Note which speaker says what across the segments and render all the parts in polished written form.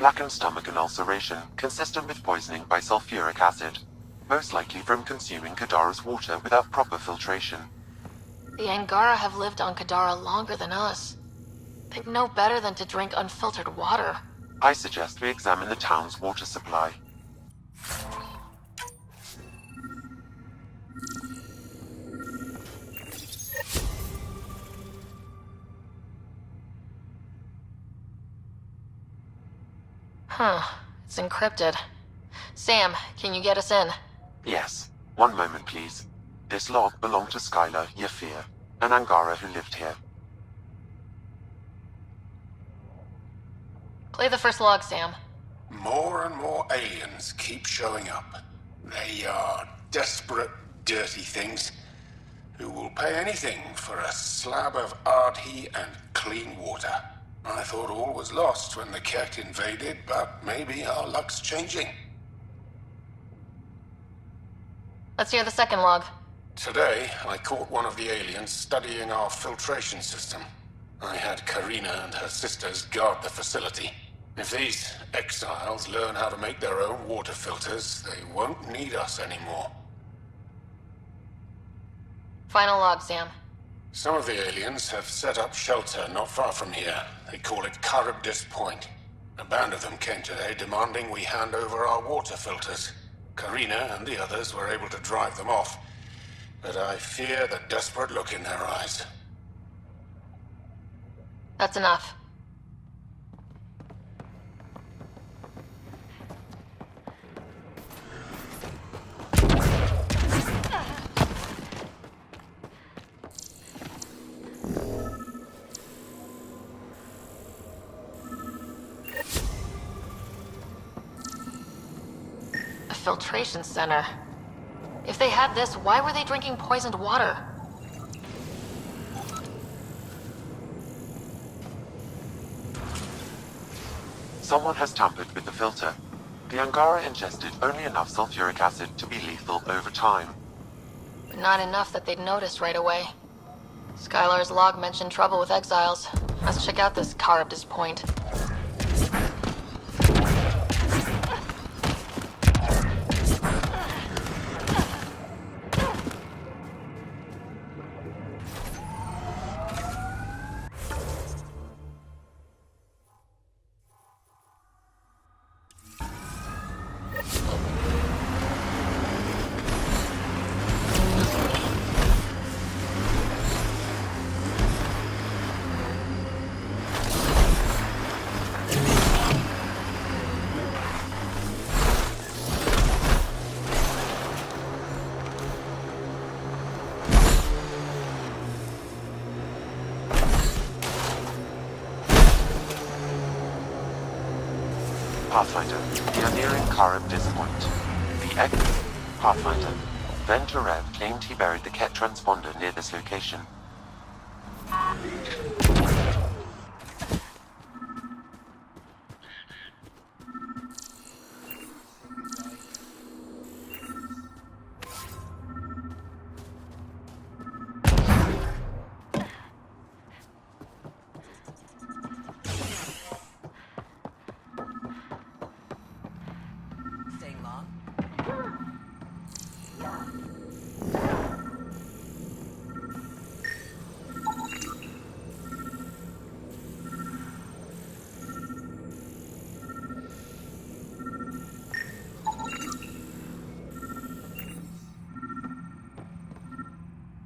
Speaker 1: blackened stomach and ulceration, consistent with poisoning by sulfuric acid. Most likely from consuming Kadara's water without proper filtration.
Speaker 2: The Angara have lived on Kadara longer than us. They'd know better than to drink unfiltered water.
Speaker 1: I suggest we examine the town's water supply.
Speaker 2: It's encrypted. Sam, can you get us in?
Speaker 1: Yes. One moment, please. This log belonged to Skylar Yafir, an Angara who lived here.
Speaker 2: Play the first log, Sam.
Speaker 3: More and more aliens keep showing up. They are desperate, dirty things who will pay anything for a slab of Ardhi and clean water. I thought all was lost when the Ket invaded, but maybe our luck's changing.
Speaker 2: Let's hear the second log.
Speaker 3: Today, I caught one of the aliens studying our filtration system. I had Karina and her sisters guard the facility. If these exiles learn how to make their own water filters, they won't need us anymore.
Speaker 2: Final log, Sam.
Speaker 3: Some of the aliens have set up shelter not far from here. They call it Charybdis Point. A band of them came today demanding we hand over our water filters. Karina and the others were able to drive them off, but I fear the desperate look in their eyes.
Speaker 2: That's enough. Filtration center. If they had this, why were they drinking poisoned water?
Speaker 1: Someone has tampered with the filter. The Angara ingested only enough sulfuric acid to be lethal over time.
Speaker 2: But not enough that they'd noticed right away. Skylar's log mentioned trouble with exiles. Let's check out this Charybdis Point.
Speaker 1: Pathfinder, we are nearing Charybdis Point. The Pathfinder. Venturev claimed he buried the Ket transponder near this location.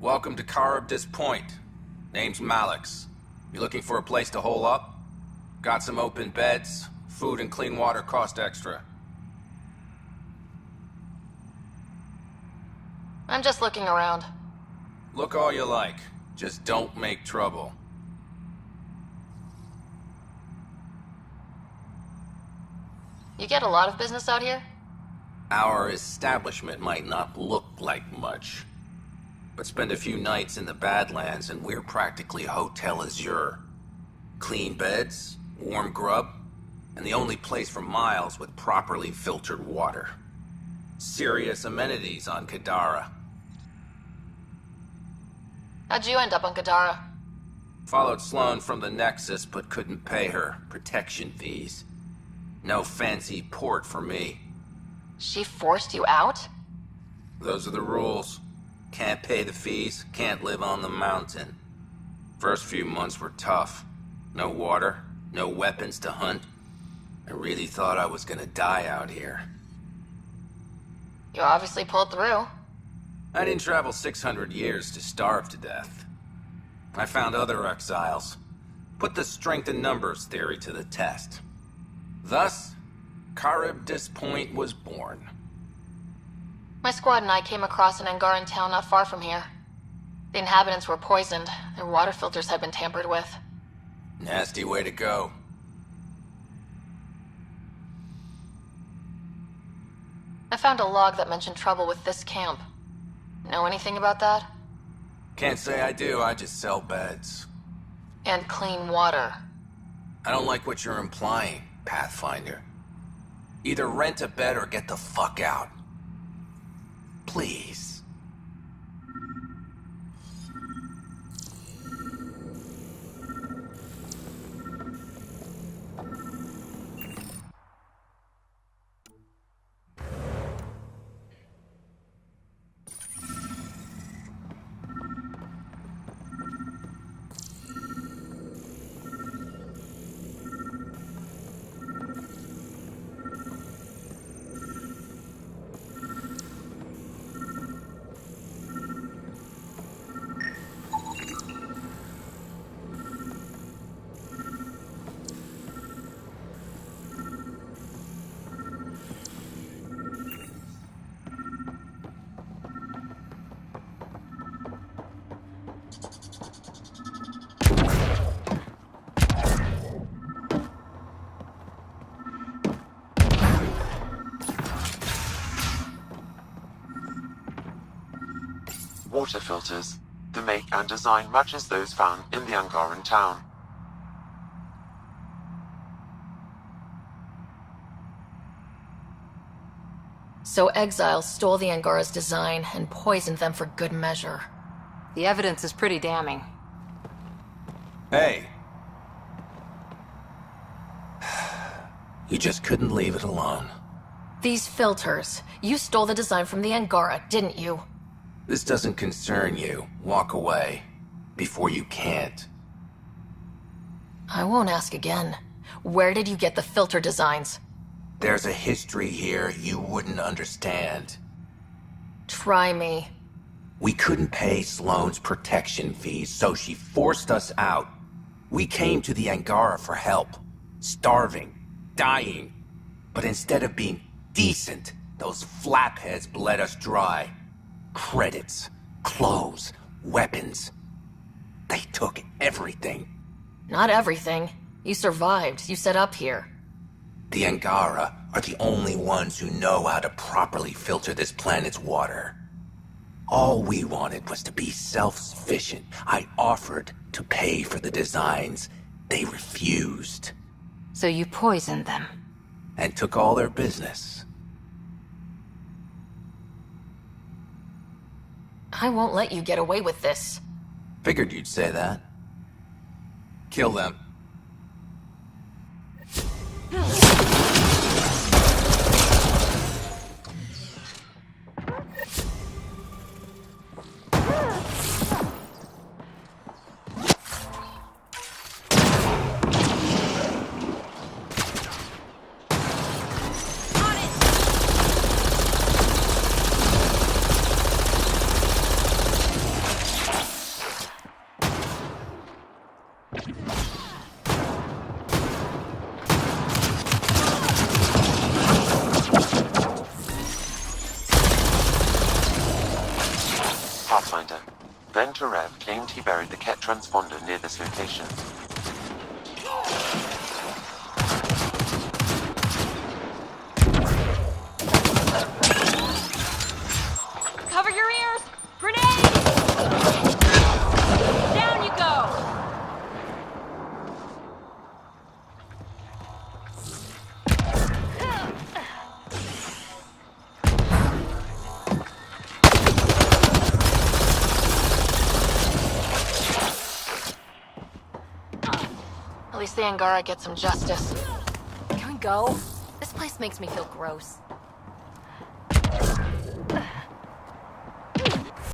Speaker 4: Welcome to Charybdis Point. Name's Malix. You looking for a place to hole up? Got some open beds. Food and clean water cost extra.
Speaker 2: I'm just looking around.
Speaker 4: Look all you like. Just don't make trouble.
Speaker 2: You get a lot of business out here?
Speaker 4: Our establishment might not look like much, but spend a few nights in the Badlands and we're practically Hotel Azure. Clean beds, warm grub, and the only place for miles with properly filtered water. Serious amenities on Kadara.
Speaker 2: How'd you end up on Kadara?
Speaker 4: Followed Sloan from the Nexus but couldn't pay her protection fees. No fancy port for me.
Speaker 2: She forced you out?
Speaker 4: Those are the rules. Can't pay the fees, can't live on the mountain. First few months were tough. No water, no weapons to hunt. I really thought I was gonna die out here.
Speaker 2: You obviously pulled through.
Speaker 4: I didn't travel 600 years to starve to death. I found other exiles. Put the strength in numbers theory to the test. Thus, Charybdis Point was born.
Speaker 2: My squad and I came across an Angaran town not far from here. The inhabitants were poisoned. Their water filters had been tampered with.
Speaker 4: Nasty way to go.
Speaker 2: I found a log that mentioned trouble with this camp. Know anything about that?
Speaker 4: Can't say I do, I just sell beds.
Speaker 2: And clean water.
Speaker 4: I don't like what you're implying, Pathfinder. Either rent a bed or get the fuck out. Please.
Speaker 1: Water filters. The make and design matches those found in the Angaran town.
Speaker 2: So exiles stole the Angara's design and poisoned them for good measure.
Speaker 5: The evidence is pretty damning.
Speaker 4: Hey. You just couldn't leave it alone.
Speaker 2: These filters. You stole the design from the Angara, didn't you?
Speaker 4: This doesn't concern you. Walk away. Before you can't.
Speaker 2: I won't ask again. Where did you get the filter designs?
Speaker 4: There's a history here you wouldn't understand.
Speaker 2: Try me.
Speaker 4: We couldn't pay Sloane's protection fees, so she forced us out. We came to the Angara for help. Starving. Dying. But instead of being decent, those flapheads bled us dry. Credits, clothes, weapons. They took everything.
Speaker 2: Not everything. You survived. You set up here.
Speaker 4: The Angara are the only ones who know how to properly filter this planet's water. All we wanted was to be self-sufficient. I offered to pay for the designs. They refused.
Speaker 5: So you poisoned them.
Speaker 4: And took all their business.
Speaker 2: I won't let you get away with this.
Speaker 4: Figured you'd say that. Kill them.
Speaker 1: Pathfinder. Venturev claimed he buried the Ket transponder near this location.
Speaker 5: Cover your ears! Grenade! Down you go!
Speaker 2: At least the Angara get some justice.
Speaker 5: Can we go?
Speaker 6: place makes me feel gross.